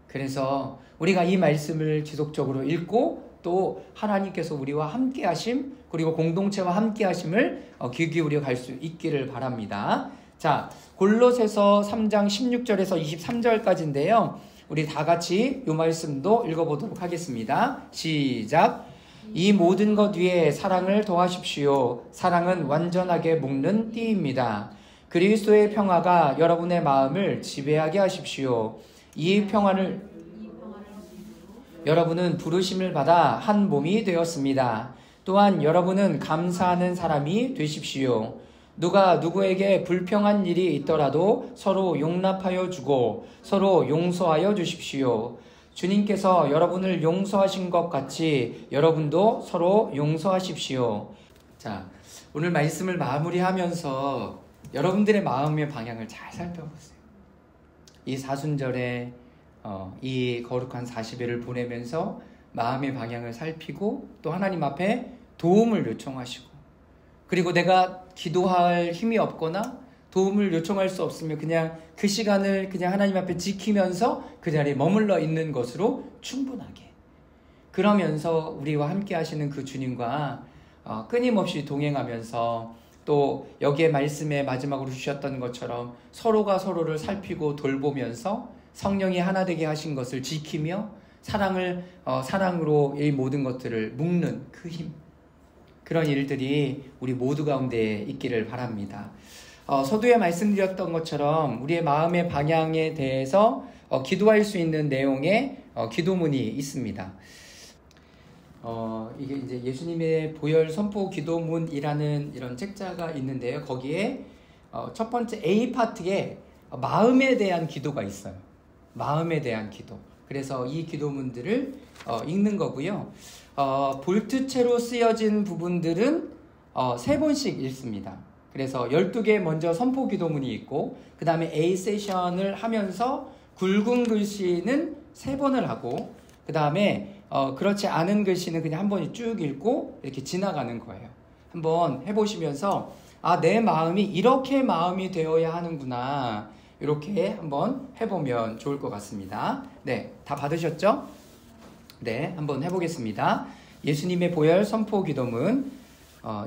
그래서 우리가 이 말씀을 지속적으로 읽고 또 하나님께서 우리와 함께 하심, 그리고 공동체와 함께 하심을 귀 기울여 갈 수 있기를 바랍니다. 자, 골로새서 3장 16절에서 23절까지인데요. 우리 다 같이 이 말씀도 읽어보도록 하겠습니다. 시작. 이 모든 것 위에 사랑을 더하십시오. 사랑은 완전하게 묶는 띠입니다. 그리스도의 평화가 여러분의 마음을 지배하게 하십시오. 이 평화를 여러분은 부르심을 받아 한 몸이 되었습니다. 또한 여러분은 감사하는 사람이 되십시오. 누가 누구에게 불평한 일이 있더라도 서로 용납하여 주고 서로 용서하여 주십시오. 주님께서 여러분을 용서하신 것 같이 여러분도 서로 용서하십시오. 자, 오늘 말씀을 마무리하면서 여러분들의 마음의 방향을 잘 살펴보세요. 이 사순절에 이 거룩한 40일을 보내면서 마음의 방향을 살피고 또 하나님 앞에 도움을 요청하시고, 그리고 내가 기도할 힘이 없거나 도움을 요청할 수 없으면 그냥 그 시간을 그냥 하나님 앞에 지키면서 그 자리에 머물러 있는 것으로 충분하게, 그러면서 우리와 함께 하시는 그 주님과 끊임없이 동행하면서 또 여기에 말씀에 마지막으로 주셨던 것처럼 서로가 서로를 살피고 돌보면서 성령이 하나 되게 하신 것을 지키며 사랑으로 이 모든 것들을 묶는 그 힘, 그런 일들이 우리 모두 가운데 있기를 바랍니다. 서두에 말씀드렸던 것처럼 우리의 마음의 방향에 대해서 기도할 수 있는 내용의 기도문이 있습니다. 이게 이제 예수님의 보혈 선포 기도문이라는 이런 책자가 있는데요. 거기에 첫 번째 A 파트에 마음에 대한 기도가 있어요. 마음에 대한 기도. 그래서 이 기도문들을 읽는 거고요. 볼트체로 쓰여진 부분들은 3번씩 읽습니다. 그래서 12개 먼저 선포 기도문이 있고, 그 다음에 A 세션을 하면서 굵은 글씨는 3번을 하고, 그 다음에 그렇지 않은 글씨는 그냥 한 번에 쭉 읽고 이렇게 지나가는 거예요. 한번 해보시면서 내 마음이 이렇게 마음이 되어야 하는구나, 이렇게 한번 해보면 좋을 것 같습니다. 네, 다 받으셨죠? 네, 한번 해보겠습니다. 예수님의 보혈 선포 기도문.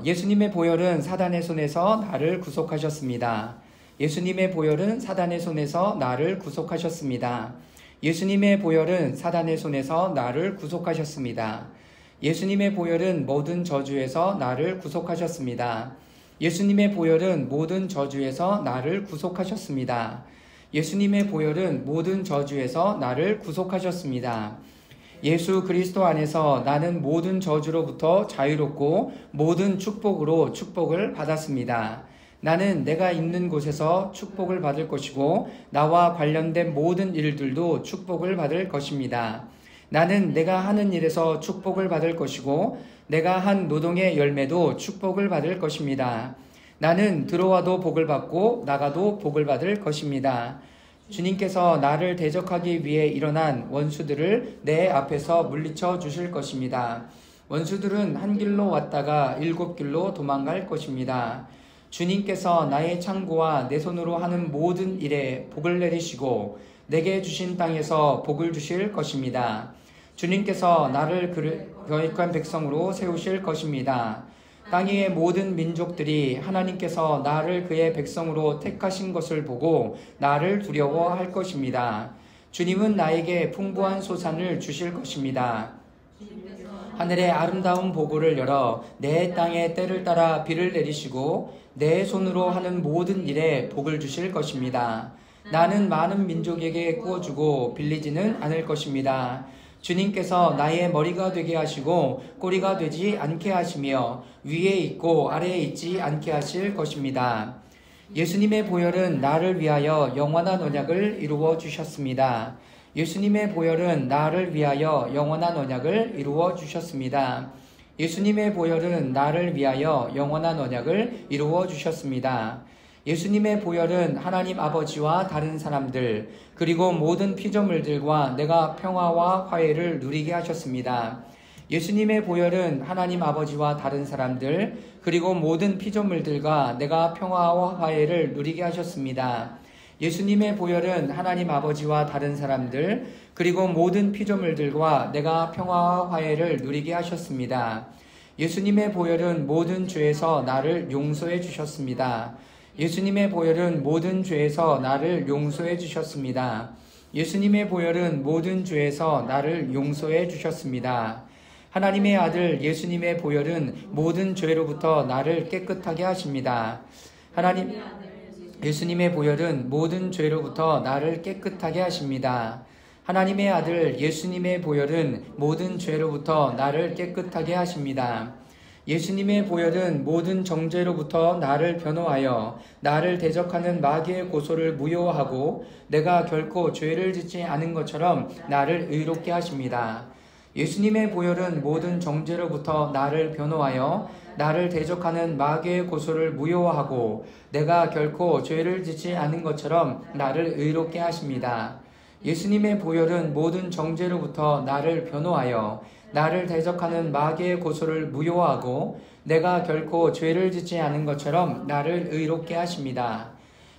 예수님의 보혈은 사단의 손에서 나를 구속하셨습니다. 예수님의 보혈은 사단의 손에서 나를 구속하셨습니다. 예수님의 보혈은 사단의 손에서 나를 구속하셨습니다. 예수님의 보혈은 모든 저주에서 나를 구속하셨습니다. 예수님의 보혈은 모든 저주에서 나를 구속하셨습니다. 예수님의 보혈은 모든 저주에서 나를 구속하셨습니다. 예수 그리스도 안에서 나는 모든 저주로부터 자유롭고 모든 축복으로 축복을 받았습니다. 나는 내가 있는 곳에서 축복을 받을 것이고 나와 관련된 모든 일들도 축복을 받을 것입니다. 나는 내가 하는 일에서 축복을 받을 것이고 내가 한 노동의 열매도 축복을 받을 것입니다. 나는 들어와도 복을 받고 나가도 복을 받을 것입니다. 주님께서 나를 대적하기 위해 일어난 원수들을 내 앞에서 물리쳐 주실 것입니다. 원수들은 한 길로 왔다가 7길로 도망갈 것입니다. 주님께서 나의 창고와 내 손으로 하는 모든 일에 복을 내리시고 내게 주신 땅에서 복을 주실 것입니다. 주님께서 나를 거룩한 백성으로 세우실 것입니다. 땅 위의 모든 민족들이 하나님께서 나를 그의 백성으로 택하신 것을 보고 나를 두려워할 것입니다. 주님은 나에게 풍부한 소산을 주실 것입니다. 하늘의 아름다운 보고를 열어 내 땅에 때를 따라 비를 내리시고 내 손으로 하는 모든 일에 복을 주실 것입니다. 나는 많은 민족에게 구워주고 빌리지는 않을 것입니다. 주님께서 나의 머리가 되게 하시고 꼬리가 되지 않게 하시며 위에 있고 아래에 있지 않게 하실 것입니다. 예수님의 보혈은 나를 위하여 영원한 언약을 이루어 주셨습니다. 예수님의 보혈은 나를 위하여 영원한 언약을 이루어 주셨습니다. 예수님의 보혈은 나를 위하여 영원한 언약을 이루어 주셨습니다. 예수님의 보혈은 하나님 아버지와 다른 사람들 그리고 모든 피조물들과 내가 평화와 화해를 누리게 하셨습니다. 예수님의 보혈은 하나님 아버지와 다른 사람들 그리고 모든 피조물들과 내가 평화와 화해를 누리게 하셨습니다. 예수님의 보혈은 하나님 아버지와 다른 사람들 그리고 모든 피조물들과 내가 평화와 화해를 누리게 하셨습니다. 예수님의 보혈은 모든 죄에서 나를 용서해 주셨습니다. 예수님의 보혈은 모든 죄에서 나를 용서해 주셨습니다. 예수님의 보혈은 모든 죄에서 나를 용서해 주셨습니다. 하나님의 아들 예수님의 보혈은 모든 죄로부터 나를 깨끗하게 하십니다. 예수님의 보혈은 모든 죄로부터 나를 깨끗하게 하십니다. 하나님의 아들 예수님의 보혈은 모든 죄로부터 나를 깨끗하게 하십니다. 예수님의 보혈은 모든 정죄로부터 나를 변호하여 나를 대적하는 마귀의 고소를 무효하고 내가 결코 죄를 짓지 않은 것처럼 나를 의롭게 하십니다. 예수님의 보혈은 모든 정죄로부터 나를 변호하여 나를 대적하는 마귀의 고소를 무효하고 내가 결코 죄를 짓지 않은 것처럼 나를 의롭게 하십니다. 예수님의 보혈은 모든 정죄로부터 나를 변호하여 나를 대적하는 마귀의 고소를 무효하고 내가 결코 죄를 짓지 않은 것처럼 나를 의롭게 하십니다.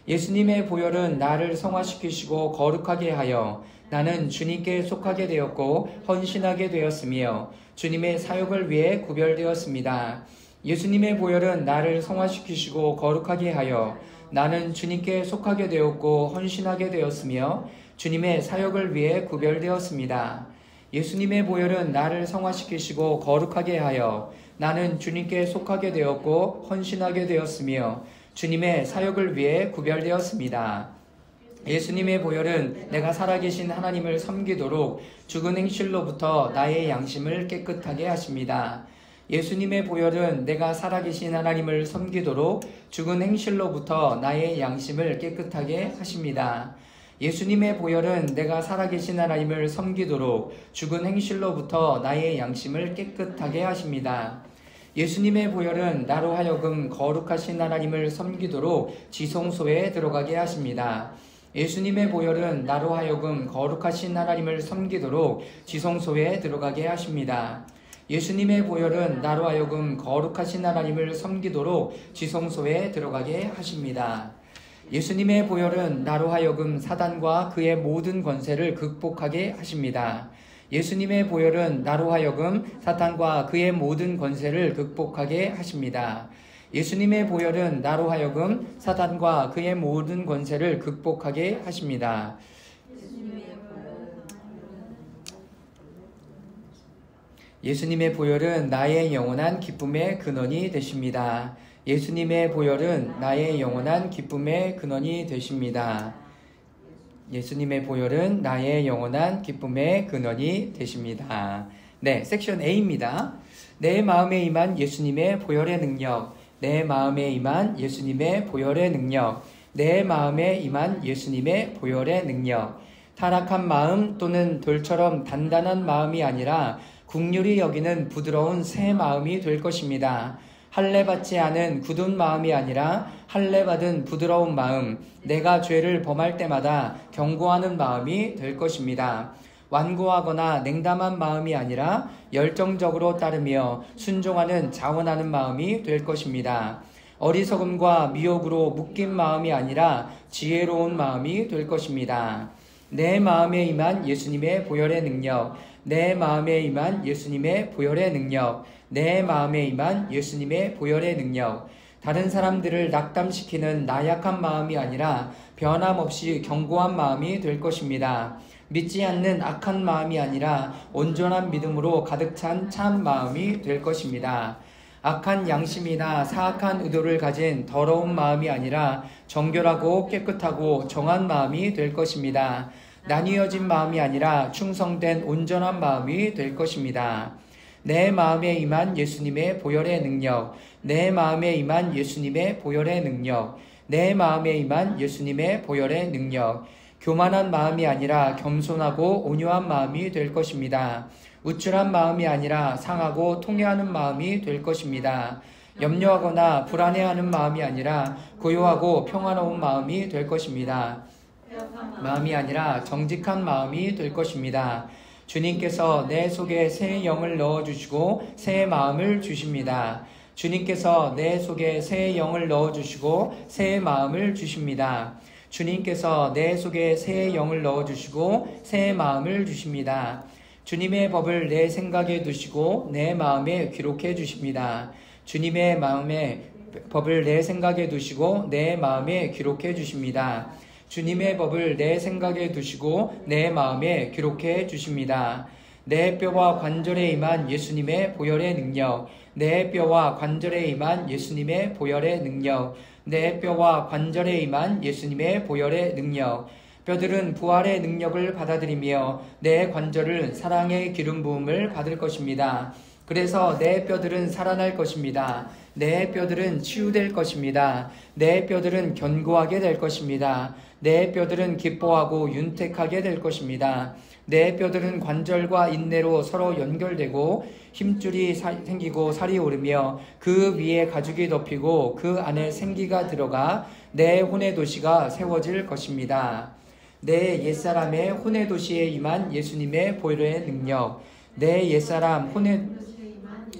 예수님의 보혈은 나를 성화시키시고 거룩하게 하여 나는 주님께 속하게 되었고 헌신하게 되었으며 주님의 사역을 위해 구별되었습니다. 예수님의 보혈은 나를 성화시키시고 거룩하게 하여 나는 주님께 속하게 되었고 헌신하게 되었으며 주님의 사역을 위해 구별되었습니다. 예수님의 보혈은 나를 성화시키시고 거룩하게 하여 나는 주님께 속하게 되었고 헌신하게 되었으며 주님의 사역을 위해 구별되었습니다. 예수님의 보혈은 내가 살아계신 하나님을 섬기도록 죽은 행실로부터 나의 양심을 깨끗하게 하십니다. 예수님의 보혈은 내가 살아계신 하나님을 섬기도록 죽은 행실로부터 나의 양심을 깨끗하게 하십니다. 예수님의 보혈은 내가 살아계신 하나님을 섬기도록 죽은 행실로부터 나의 양심을 깨끗하게 하십니다. 예수님의 보혈은 나로 하여금 거룩하신 하나님을 섬기도록 지성소에 들어가게 하십니다. 예수님의 보혈은 나로 하여금 거룩하신 하나님을 섬기도록 지성소에 들어가게 하십니다. 예수님의 보혈은 나로 하여금 거룩하신 하나님을 섬기도록 지성소에 들어가게 하십니다. 예수님의 보혈은 나로 하여금 사단과 그의 모든 권세를 극복하게 하십니다. 예수님의 보혈은 나로 하여금 사탄과 그의 모든 권세를 극복하게 하십니다. 예수님의 보혈은 나로 하여금 사탄과 그의 모든 권세를 극복하게 하십니다. 예수님의 보혈은 나의 영원한 기쁨의 근원이 되십니다. 예수님의 보혈은 나의 영원한 기쁨의 근원이 되십니다. 예수님의 보혈은 나의 영원한 기쁨의 근원이 되십니다. 네, 섹션 A입니다. 내 마음에 임한 예수님의 보혈의 능력. 내 마음에 임한 예수님의 보혈의 능력. 내 마음에 임한 예수님의 보혈의 능력. 타락한 마음 또는 돌처럼 단단한 마음이 아니라 긍휼히 여기는 부드러운 새 마음이 될 것입니다. 할례받지 않은 굳은 마음이 아니라 할례받은 부드러운 마음, 내가 죄를 범할 때마다 경고하는 마음이 될 것입니다. 완고하거나 냉담한 마음이 아니라 열정적으로 따르며 순종하는 자원하는 마음이 될 것입니다. 어리석음과 미혹으로 묶인 마음이 아니라 지혜로운 마음이 될 것입니다. 내 마음에 임한 예수님의 보혈의 능력, 내 마음에 임한 예수님의 보혈의 능력, 내 마음에 임한 예수님의 보혈의 능력. 다른 사람들을 낙담시키는 나약한 마음이 아니라 변함없이 견고한 마음이 될 것입니다. 믿지 않는 악한 마음이 아니라 온전한 믿음으로 가득 찬 참 마음이 될 것입니다. 악한 양심이나 사악한 의도를 가진 더러운 마음이 아니라 정결하고 깨끗하고 정한 마음이 될 것입니다. 나뉘어진 마음이 아니라 충성된 온전한 마음이 될 것입니다. 내 마음에 임한 예수님의 보혈의 능력, 내 마음에 임한 예수님의 보혈의 능력, 내 마음에 임한 예수님의 보혈의 능력. 교만한 마음이 아니라 겸손하고 온유한 마음이 될 것입니다. 우쭐한 마음이 아니라 상하고 통회하는 마음이 될 것입니다. 염려하거나 불안해하는 마음이 아니라 고요하고 평화로운 마음이 될 것입니다. 마음이 아니라 정직한 마음이 될 것입니다. 주님께서 내 속에 새 영을 넣어주시고 새 마음을 주십니다. 주님께서 내 속에 새 영을 넣어주시고 새 마음을 주십니다. 주님께서 내 속에 새 영을 넣어주시고 새 마음을 주십니다. 주님의 법을 내 생각에 두시고 내 마음에 기록해 주십니다. 주님의 마음에 법을 내 생각에 두시고 내 마음에 기록해 주십니다. 주님의 법을 내 생각에 두시고 내 마음에 기록해 주십니다. 내 뼈와 관절에 임한 예수님의 보혈의 능력, 내 뼈와 관절에 임한 예수님의 보혈의 능력, 내 뼈와 관절에 임한 예수님의 보혈의 능력. 뼈들은 부활의 능력을 받아들이며 내 관절은 사랑의 기름 부음을 받을 것입니다. 그래서 내 뼈들은 살아날 것입니다. 내 뼈들은 치유될 것입니다. 내 뼈들은 견고하게 될 것입니다. 내 뼈들은 기뻐하고 윤택하게 될 것입니다. 내 뼈들은 관절과 인내로 서로 연결되고 힘줄이 생기고 살이 오르며 그 위에 가죽이 덮이고 그 안에 생기가 들어가 내 혼의 도시가 세워질 것입니다. 내 옛사람의 혼의 도시에 임한 예수님의 보혈의 능력, 내 옛사람 혼의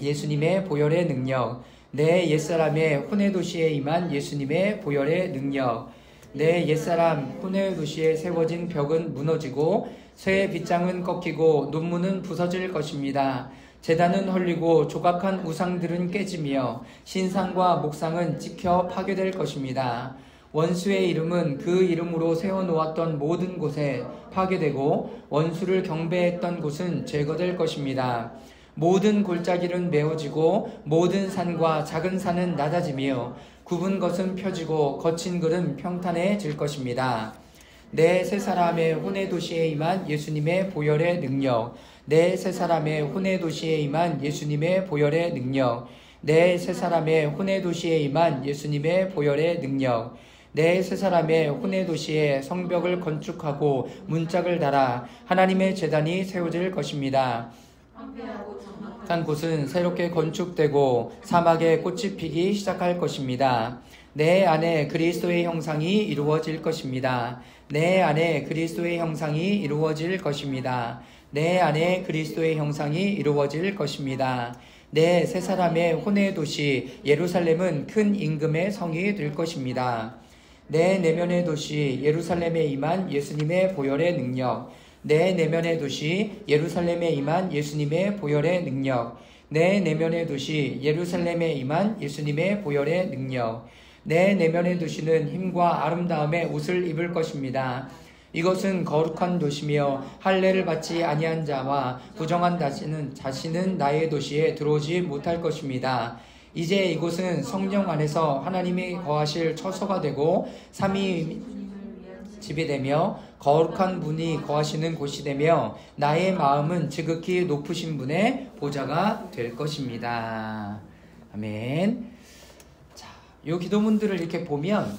예수님의 보혈의 능력, 내 옛사람의 혼의 도시에 임한 예수님의 보혈의 능력. 내 옛사람 혼의 도시에 세워진 벽은 무너지고 새 빗장은 꺾이고 논문은 부서질 것입니다. 제단은 헐리고 조각한 우상들은 깨지며 신상과 목상은 찍혀 파괴될 것입니다. 원수의 이름은 그 이름으로 세워놓았던 모든 곳에 파괴되고 원수를 경배했던 곳은 제거될 것입니다. 모든 골짜기는 메워지고 모든 산과 작은 산은 낮아지며 굽은 것은 펴지고 거친 글은 평탄해질 것입니다. 내 새 사람의 혼의 도시에 임한 예수님의 보혈의 능력, 내 새 사람의 혼의 도시에 임한 예수님의 보혈의 능력, 내 새 사람의 혼의 도시에 임한 예수님의 보혈의 능력, 내 새 사람의 혼의 도시에 성벽을 건축하고 문짝을 달아 하나님의 제단이 세워질 것입니다. 한 곳은 새롭게 건축되고 사막에 꽃이 피기 시작할 것입니다. 내 안에 그리스도의 형상이 이루어질 것입니다. 내 안에 그리스도의 형상이 이루어질 것입니다. 내 안에 그리스도의 형상이 이루어질 것입니다. 내 새 사람의 혼의 도시 예루살렘은 큰 임금의 성이 될 것입니다. 내 내면의 도시 예루살렘에 임한 예수님의 보혈의 능력, 내 내면의 도시 예루살렘에 임한 예수님의 보혈의 능력, 내 내면의 도시 예루살렘에 임한 예수님의 보혈의 능력. 내 내면의 도시는 힘과 아름다움의 옷을 입을 것입니다. 이것은 거룩한 도시며 할례를 받지 아니한 자와 부정한 자신은 나의 도시에 들어오지 못할 것입니다. 이제 이곳은 성령 안에서 하나님이 거하실 처소가 되고 삼위 집이 되며 거룩한 분이 거하시는 곳이 되며 나의 마음은 지극히 높으신 분의 보좌가 될 것입니다. 아멘. 자, 이 기도문들을 이렇게 보면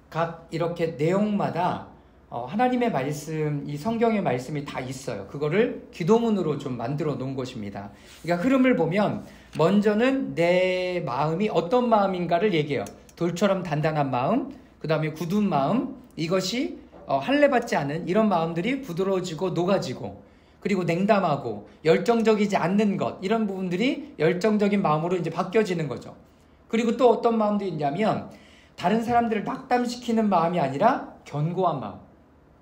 각 이렇게 내용마다 하나님의 말씀, 이 성경의 말씀이 다 있어요. 그거를 기도문으로 좀 만들어 놓은 것입니다. 그러니까 흐름을 보면 먼저는 내 마음이 어떤 마음인가를 얘기해요. 돌처럼 단단한 마음, 그 다음에 굳은 마음, 이것이 할례받지 않은 이런 마음들이 부드러워지고 녹아지고, 그리고 냉담하고 열정적이지 않는 것, 이런 부분들이 열정적인 마음으로 이제 바뀌어지는 거죠. 그리고 또 어떤 마음도 있냐면 다른 사람들을 낙담시키는 마음이 아니라 견고한 마음.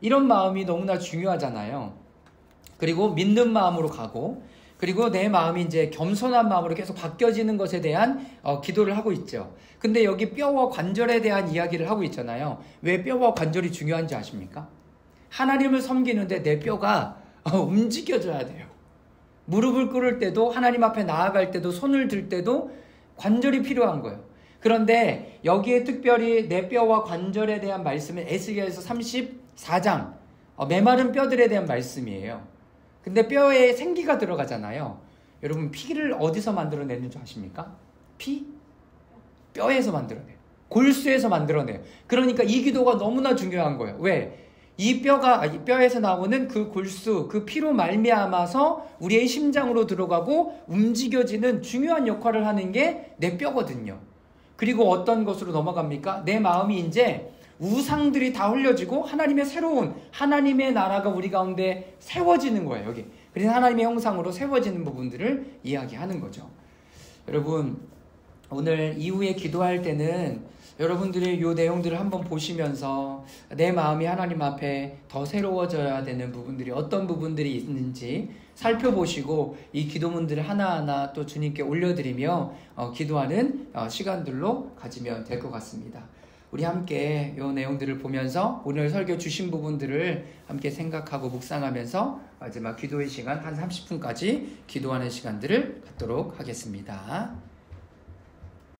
이런 마음이 너무나 중요하잖아요. 그리고 믿는 마음으로 가고, 그리고 내 마음이 이제 겸손한 마음으로 계속 바뀌어지는 것에 대한 기도를 하고 있죠. 근데 여기 뼈와 관절에 대한 이야기를 하고 있잖아요. 왜 뼈와 관절이 중요한지 아십니까? 하나님을 섬기는데 내 뼈가 움직여져야 돼요. 무릎을 꿇을 때도, 하나님 앞에 나아갈 때도, 손을 들 때도 관절이 필요한 거예요. 그런데 여기에 특별히 내 뼈와 관절에 대한 말씀은 에스겔서 34장 메마른 뼈들에 대한 말씀이에요. 근데 뼈에 생기가 들어가잖아요. 여러분, 피를 어디서 만들어내는 줄 아십니까? 피? 뼈에서 만들어내요. 골수에서 만들어내요. 그러니까 이 기도가 너무나 중요한 거예요. 왜? 이 뼈에서 나오는 그 골수, 그 피로 말미암아서 우리의 심장으로 들어가고 움직여지는 중요한 역할을 하는 게 내 뼈거든요. 그리고 어떤 것으로 넘어갑니까? 내 마음이 이제 우상들이 다 흘려지고 하나님의 새로운 하나님의 나라가 우리 가운데 세워지는 거예요. 여기. 그래서 하나님의 형상으로 세워지는 부분들을 이야기하는 거죠. 여러분, 오늘 이후에 기도할 때는 여러분들이 이 내용들을 한번 보시면서 내 마음이 하나님 앞에 더 새로워져야 되는 부분들이 어떤 부분들이 있는지 살펴보시고 이 기도문들을 하나하나 또 주님께 올려드리며 기도하는 시간들로 가지면 될 것 같습니다. 우리 함께 이 내용들을 보면서 오늘 설교 주신 부분들을 함께 생각하고 묵상하면서 마지막 기도의 시간 한 30분까지 기도하는 시간들을 갖도록 하겠습니다.